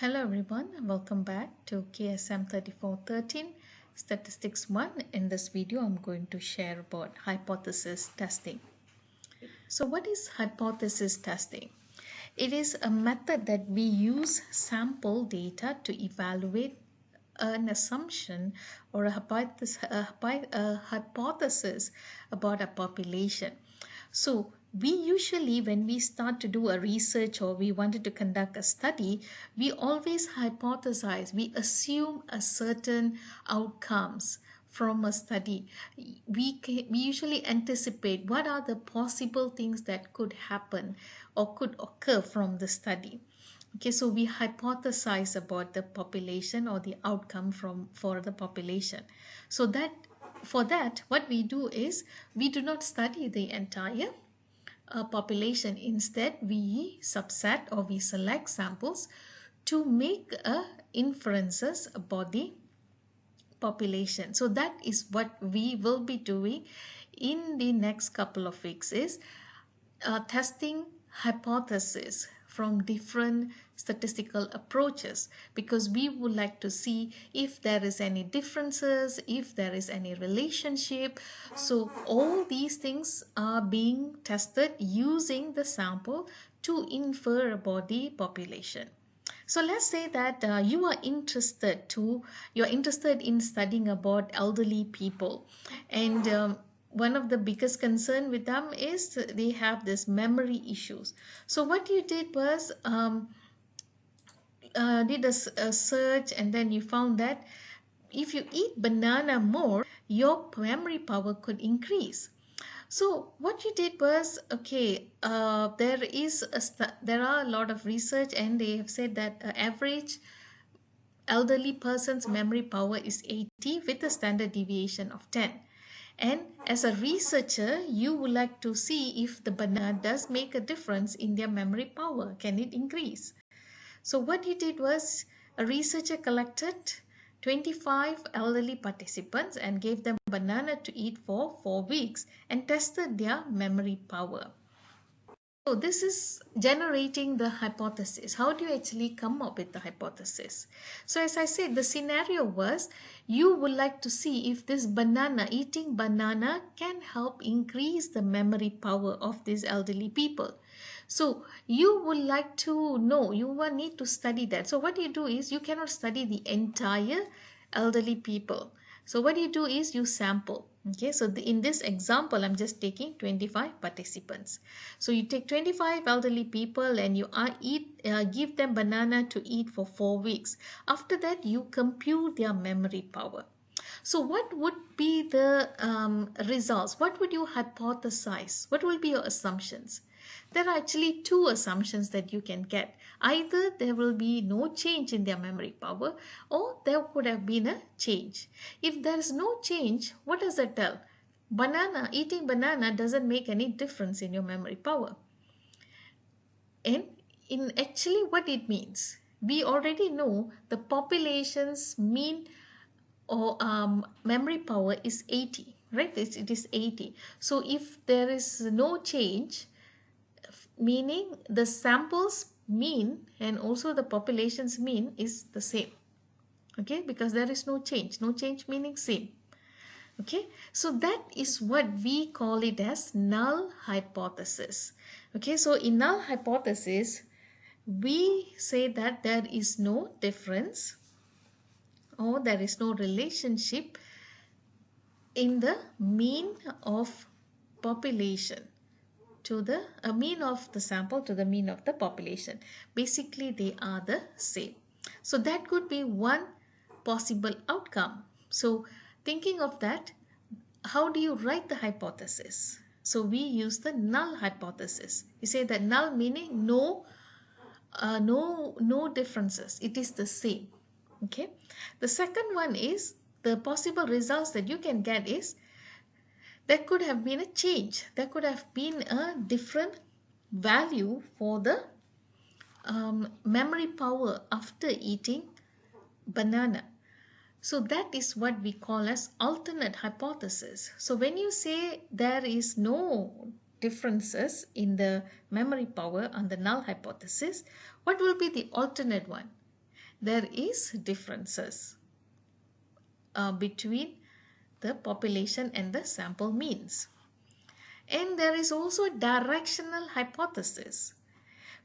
Hello everyone, welcome back to KSM 3413 Statistics 1. In this video, I'm going to share about hypothesis testing. So what is hypothesis testing? It is a method that we use sample data to evaluate an assumption or a hypothesis about a population. So we usually, when we start to do a research or we wanted to conduct a study, we always hypothesize, we assume a certain outcomes from a study. We usually anticipate what are the possible things that could happen or could occur from the study. Okay, so we hypothesize about the population or the outcome for the population. So that for that, what we do is we do not study the entire population. Instead, we subset or we select samples to make inferences about the population. So that is what we will be doing in the next couple of weeks, is testing hypotheses from different statistical approaches, because we would like to see if there is any differences, if there is any relationship. So all these things are being tested using the sample to infer about the population. So let's say that you're interested in studying about elderly people, and one of the biggest concern with them is they have this memory issues. So what you did was did a search, and then you found that if you eat banana more, your memory power could increase. So what you did was, okay, there are a lot of research, and they have said that average elderly person's memory power is 80 with a standard deviation of 10. And as a researcher, you would like to see if the banana does make a difference in their memory power. Can it increase? So what you did was, a researcher collected 25 elderly participants and gave them banana to eat for 4 weeks and tested their memory power. So this is generating the hypothesis. How do you actually come up with the hypothesis? So as I said, the scenario was, you would like to see if this eating banana can help increase the memory power of these elderly people. So you would like to know, you will need to study that. So what you do is, you cannot study the entire elderly people. So what you do is you sample. Okay, so in this example, I'm just taking 25 participants. So you take 25 elderly people and you give them banana to eat for 4 weeks. After that, you compute their memory power. So what would be the results? What would you hypothesize? What will be your assumptions? There are actually two assumptions that you can get. Either there will be no change in their memory power, or there could have been a change. If there is no change, what does that tell? Eating banana doesn't make any difference in your memory power. And in actually what it means, we already know the population's mean or memory power is 80, right? It is 80. So if there is no change, meaning the sample's mean and also the population's mean is the same. Okay, because there is no change meaning same. Okay, so that is what we call it as null hypothesis. Okay, so in null hypothesis, we say that there is no difference or there is no relationship in the mean of population to the mean of the sample to the mean of the population. Basically, they are the same. So that could be one possible outcome. So thinking of that, how do you write the hypothesis? So we use the null hypothesis. You say that null meaning no differences. It is the same. Okay. The second one is, the possible results that you can get is, there could have been a change. There could have been a different value for the memory power after eating banana. So that is what we call as alternate hypothesis. So when you say there is no differences in the memory power on the null hypothesis, what will be the alternate one? there is differences between the population and the sample means. And there is also a directional hypothesis.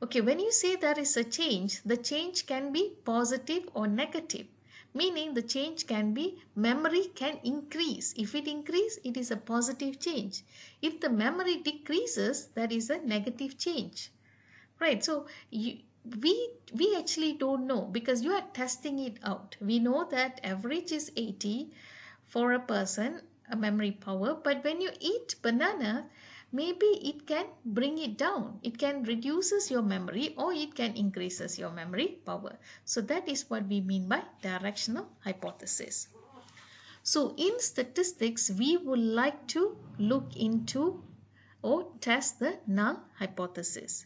Okay, when you say there is a change, the change can be positive or negative. Meaning the change can be, memory can increase. If it increases, it is a positive change. If the memory decreases, that is a negative change. Right, so we actually don't know because you are testing it out. We know that average is 80 for a person, a memory power, but when you eat banana, maybe it can bring it down. It can reduces your memory or it can increases your memory power. So that is what we mean by directional hypothesis. So in statistics, we would like to look into or test the null hypothesis.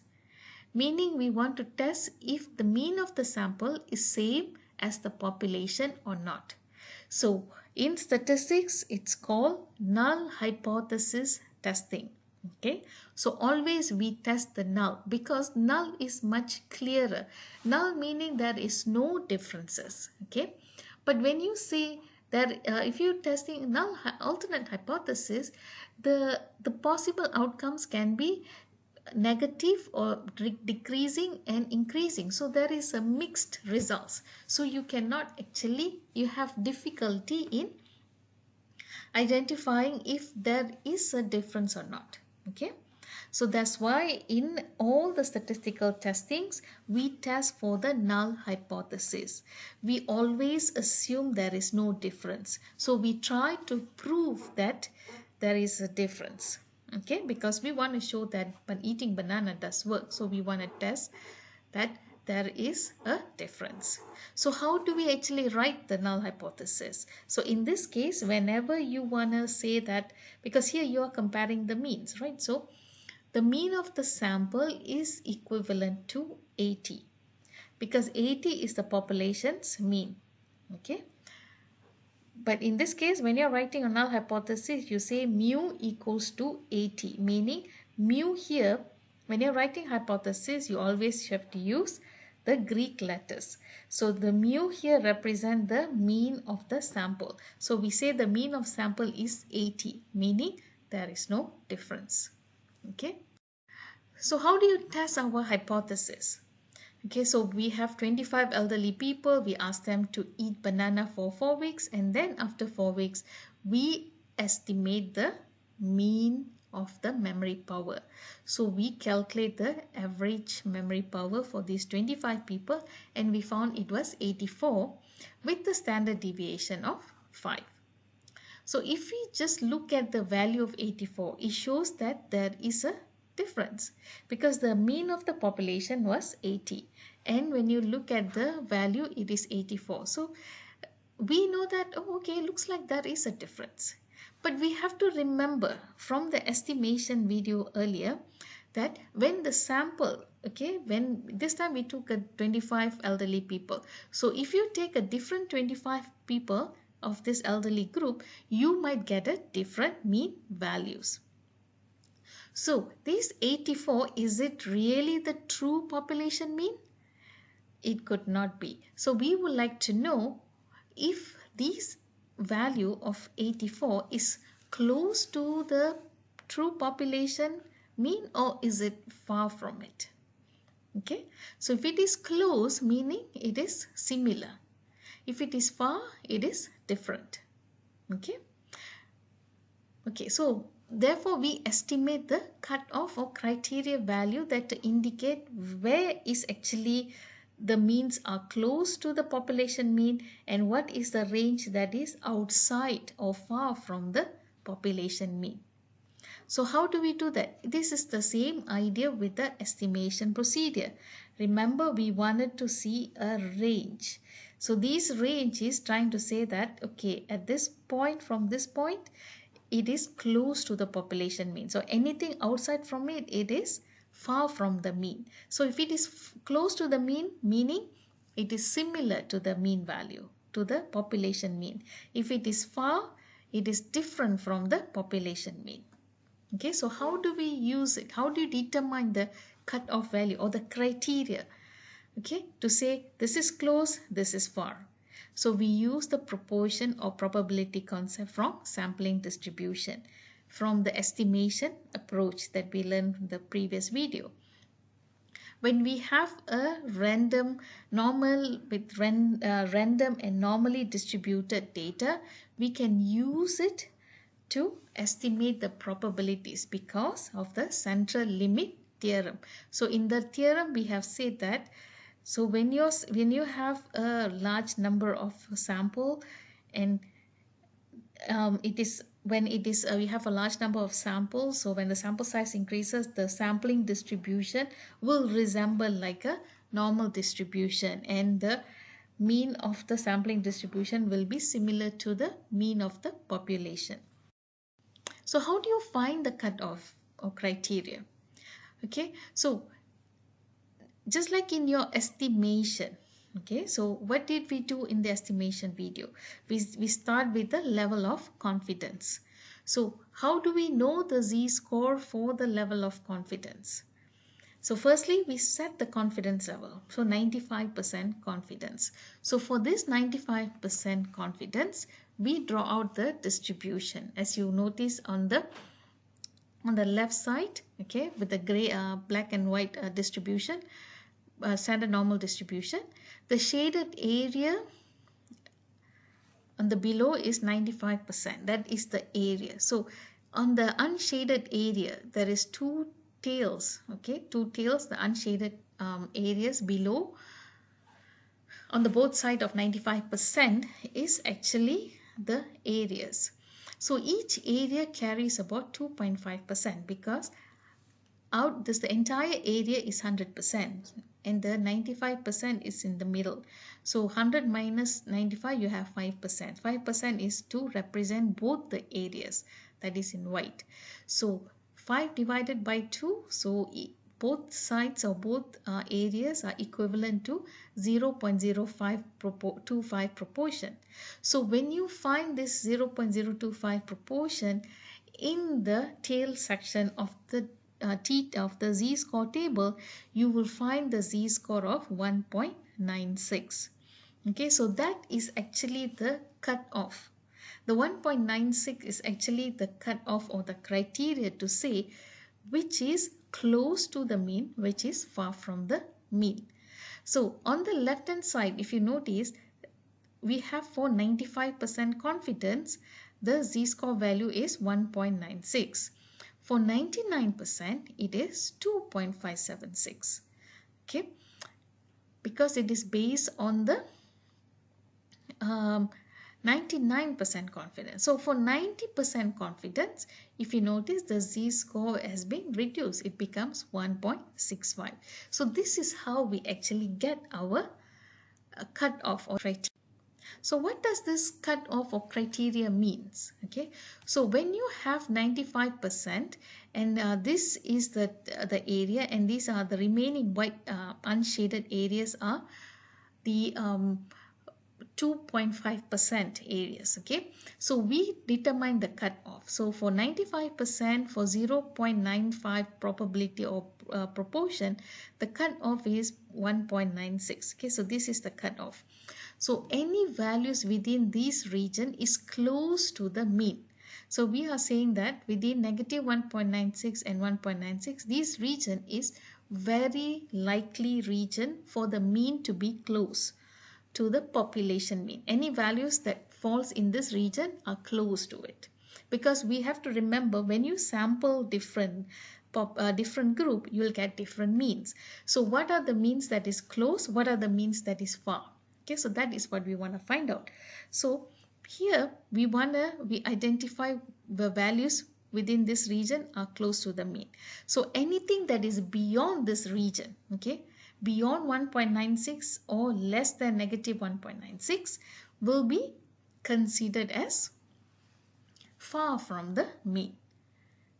Meaning we want to test if the mean of the sample is same as the population or not. So in statistics, it's called null hypothesis testing. Okay, so always we test the null because null is much clearer. Null meaning there is no differences. Okay, but when you say that if you're testing null alternate hypothesis, the possible outcomes can be negative or decreasing and increasing, so there is a mixed results, so you cannot actually, you have difficulty in identifying if there is a difference or not. Okay, so that's why in all the statistical testings we test for the null hypothesis. We always assume there is no difference, so we try to prove that there is a difference. Okay, because we want to show that eating banana does work, so we want to test that there is a difference. So how do we actually write the null hypothesis? So in this case, whenever you want to say that, because here you are comparing the means, right? So the mean of the sample is equivalent to 80 because 80 is the population's mean. Okay, but in this case, when you're writing a null hypothesis, you say mu equals to 80, meaning mu here, when you're writing hypothesis, you always have to use the Greek letters. So the mu here represent the mean of the sample. So we say the mean of sample is 80, meaning there is no difference. Okay. So how do you test our hypothesis? Okay, so we have 25 elderly people. We ask them to eat banana for 4 weeks, and then after 4 weeks, we estimate the mean of the memory power. So we calculate the average memory power for these 25 people, and we found it was 84 with the standard deviation of 5. So if we just look at the value of 84, it shows that there is a difference because the mean of the population was 80, and when you look at the value, it is 84. So we know that, oh, okay, looks like there is a difference. But we have to remember from the estimation video earlier that when the sample, okay, when this time we took a 25 elderly people. So if you take a different 25 people of this elderly group, you might get a different mean values. So this 84, is it really the true population mean? It could not be. So we would like to know if this value of 84 is close to the true population mean or is it far from it. Okay, so if it is close, meaning it is similar. If it is far, it is different. Okay, okay, so therefore we estimate the cutoff or criteria value that indicate where is actually the means are close to the population mean and what is the range that is outside or far from the population mean. So how do we do that? This is the same idea with the estimation procedure. Remember, we wanted to see a range. So this range is trying to say that, okay, at this point, from this point, it is close to the population mean. So anything outside from it, it is far from the mean. So if it is close to the mean, meaning it is similar to the mean value, to the population mean. If it is far, it is different from the population mean. Okay, so how do we use it? How do you determine the cutoff value or the criteria? okay, to say this is close, this is far. So we use the proportion or probability concept from sampling distribution, from the estimation approach that we learned in the previous video. When we have a random random and normally distributed data, we can use it to estimate the probabilities because of the central limit theorem. So in the theorem we have said that, so when you have a large number of sample, and it is when it is we have a large number of samples, so when the sample size increases, the sampling distribution will resemble like a normal distribution, and the mean of the sampling distribution will be similar to the mean of the population. So how do you find the cutoff or criteria? Okay, so just like in your estimation, okay, so what did we do in the estimation video? We start with the level of confidence. So how do we know the z-score for the level of confidence? So firstly, we set the confidence level, so 95% confidence. So for this 95% confidence, we draw out the distribution, as you notice on the left side, okay, with the gray black and white distribution, standard normal distribution. The shaded area on the below is 95%. That is the area. So on the unshaded area, there is two tails, okay, two tails, the unshaded areas below on the both side of 95% is actually the areas. So each area carries about 2.5% because out this the entire area is 100% and the 95% is in the middle. So 100 minus 95, you have 5%. 5% is to represent both the areas, that is in white. So 5 divided by 2, so both sides or both areas are equivalent to 0.0525 proportion. So when you find this 0.025 proportion in the tail section of the of the z-score table, you will find the z-score of 1.96. Okay, so that is actually the cutoff. The 1.96 is actually the cutoff or the criteria to say which is close to the mean, which is far from the mean. So on the left hand side, if you notice, we have for 95% confidence, the z-score value is 1.96. For 99%, it is 2.576. Okay, because it is based on the 99% confidence. So for 90% confidence, if you notice, the z-score has been reduced. It becomes 1.65. So this is how we actually get our cutoff or criteria. So what does this cutoff or criteria means? Okay, so when you have 95% and this is the area, and these are the remaining white unshaded areas are the 2.5% areas. Okay, so we determine the cutoff. So for 95%, for 0.95 probability or proportion, the cutoff is 1.96. Okay, so this is the cutoff. So any values within this region is close to the mean. So we are saying that within negative 1.96 and 1.96, this region is very likely region for the mean to be close to the population mean. Any values that falls in this region are close to it, because we have to remember, when you sample different group, you will get different means. So what are the means that is close? What are the means that is far? Okay, so that is what we want to find out. So here we identify the values within this region are close to the mean. So anything that is beyond this region, okay, beyond 1.96 or less than negative 1.96 will be considered as far from the mean.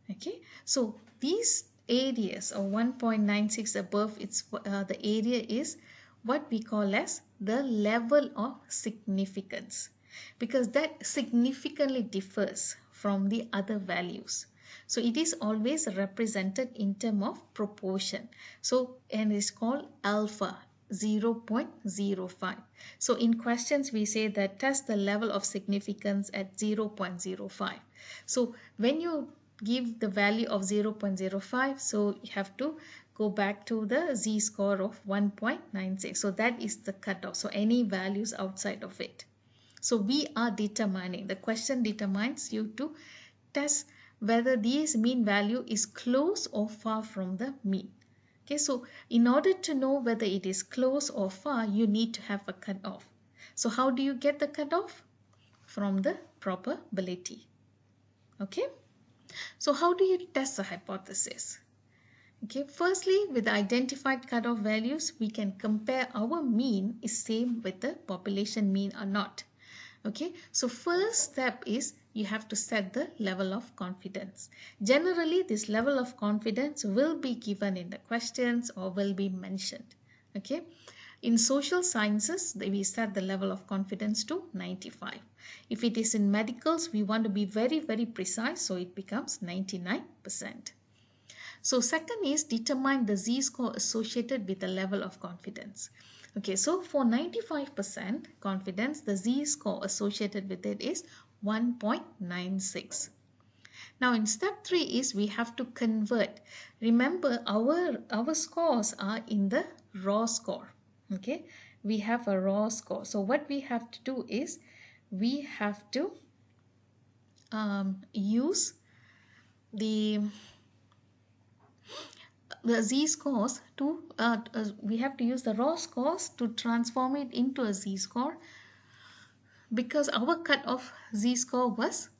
Okay, so these areas of 1.96 above, it's the area is what we call as the level of significance, because that significantly differs from the other values. So it is always represented in terms of proportion. So, and it's called alpha. 0.05. So in questions we say that test the level of significance at 0.05. So when you give the value of 0.05, so you have to go back to the z-score of 1.96. So that is the cutoff. So any values outside of it. So we are determining, the question determines you to test whether this mean value is close or far from the mean. Okay, so in order to know whether it is close or far, you need to have a cutoff. So how do you get the cutoff? From the probability. Okay, so how do you test the hypothesis? Okay, firstly, with the identified cutoff values, we can compare our mean is same with the population mean or not. Okay, so first step is you have to set the level of confidence. Generally, this level of confidence will be given in the questions or will be mentioned. Okay, in social sciences, we set the level of confidence to 95. If it is in medicals, we want to be very, very precise, so it becomes 99%. So second is determine the z-score associated with the level of confidence. Okay, so for 95% confidence, the z-score associated with it is 1.96. Now in step 3 is we have to convert. Remember our scores are in the raw score. Okay, we have a raw score. So what we have to do is we have to use the z-scores to we have to use the raw scores to transform it into a z-score, because our cutoff z-score was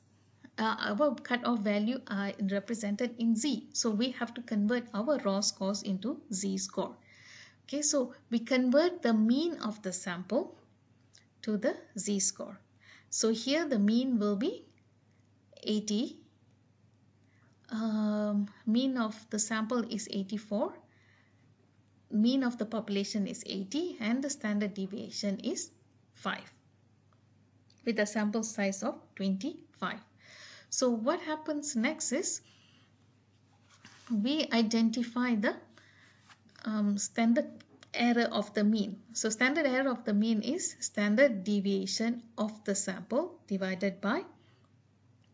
our cutoff value are represented in z, so we have to convert our raw scores into z-score. Okay, so we convert the mean of the sample to the z-score. So here the mean will be 80. Mean of the sample is 84, mean of the population is 80, and the standard deviation is 5 with a sample size of 25. So what happens next is we identify the standard error of the mean. So standard error of the mean is standard deviation of the sample divided by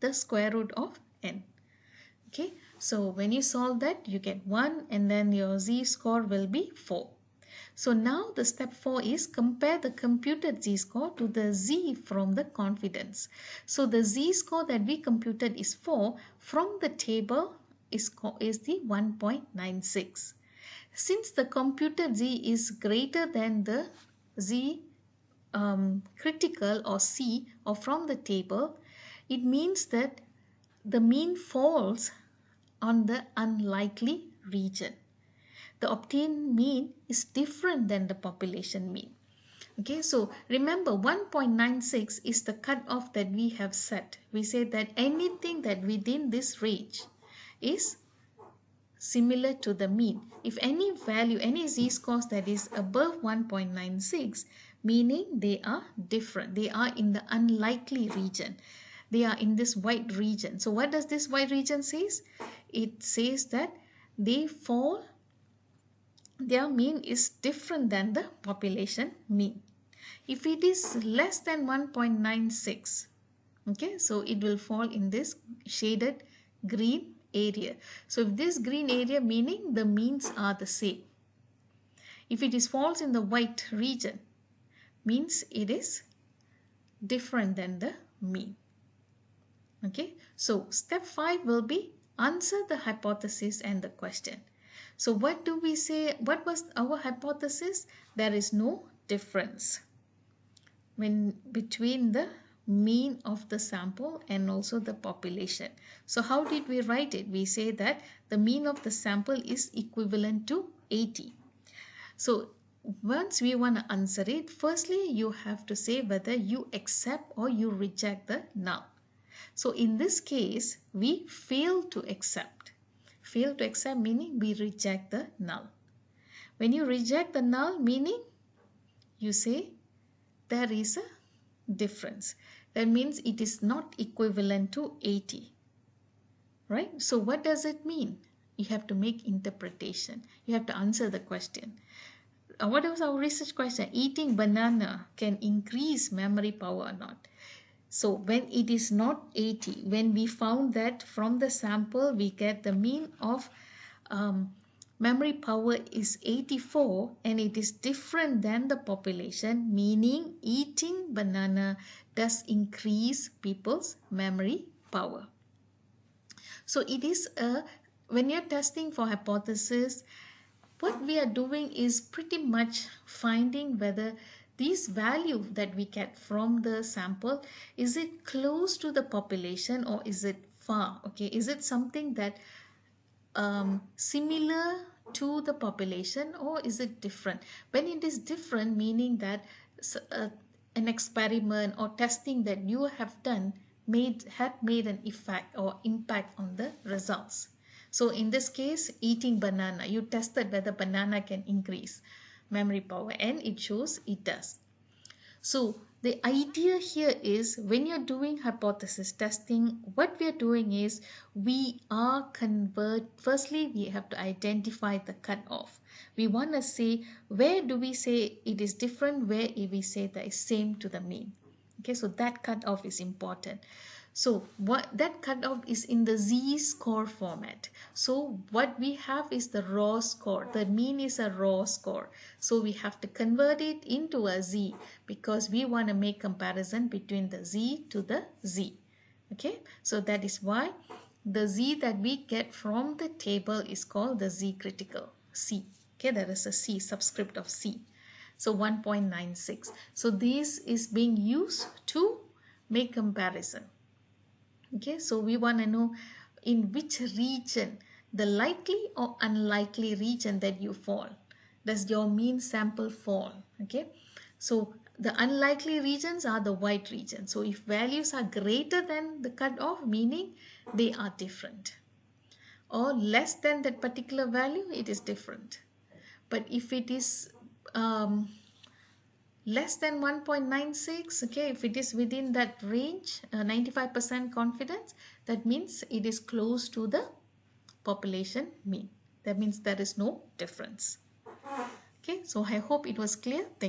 the square root of n. Okay, so when you solve that, you get 1 and then your z-score will be 4. So now the step 4 is compare the computed z-score to the z from the confidence. So the z-score that we computed is 4. From the table is the 1.96. Since the computed z is greater than the z critical or c or from the table, it means that the mean falls on the unlikely region. The obtained mean is different than the population mean. Okay, so remember 1.96 is the cutoff that we have set. We say that anything that within this range is similar to the mean. If any value, any z-scores that is above 1.96, meaning they are different, they are in the unlikely region. They are in this white region. So what does this white region says? It says that they fall, their mean is different than the population mean. If it is less than 1.96, okay, so it will fall in this shaded green area. So if this green area, meaning the means are the same. If it is falls in the white region, means it is different than the mean. Okay, so step 5 will be answer the hypothesis and the question. So what do we say? What was our hypothesis? There is no difference between the mean of the sample and also the population. So how did we write it? We say that the mean of the sample is equivalent to 80. So once we want to answer it, firstly you have to say whether you accept or you reject the null. So in this case, we fail to accept. Fail to accept meaning we reject the null. When you reject the null, meaning you say there is a difference. That means it is not equivalent to 80. Right? So what does it mean? You have to make interpretation. You have to answer the question. what was our research question? Eating banana can increase memory power or not? So when it is not 80, when we found that from the sample we get the mean of memory power is 84 and it is different than the population, meaning eating banana does increase people's memory power. So it is when you're testing for hypothesis, what we are doing is pretty much finding whether this value that we get from the sample, is it close to the population or is it far? Okay, is it something that similar to the population or is it different? When it is different, meaning that an experiment or testing that you have done had made an effect or impact on the results. So in this case, eating banana, you tested whether banana can increase memory power and it shows it does. So the idea here is when you're doing hypothesis testing, what we're doing is firstly we have to identify the cutoff. We want to say where do we say it is different, where we say that is same to the mean. Okay, so that cutoff is important. So what that cutoff is in the z-score format. So what we have is the raw score. The mean is a raw score. So we have to convert it into a z because we want to make comparison between the z to the z. Okay, so that is why the z that we get from the table is called the z critical, C. Okay, there is a C, subscript of C. So 1.96. So this is being used to make comparison. Okay, so we want to know in which region, the likely or unlikely region that you fall. Does your mean sample fall? Okay, so the unlikely regions are the white regions. So if values are greater than the cutoff, meaning they are different, or less than that particular value, it is different. But if it is less than 1.96, okay, if it is within that range, 95% confidence, that means it is close to the population mean. That means there is no difference. Okay, so I hope it was clear. Thank you.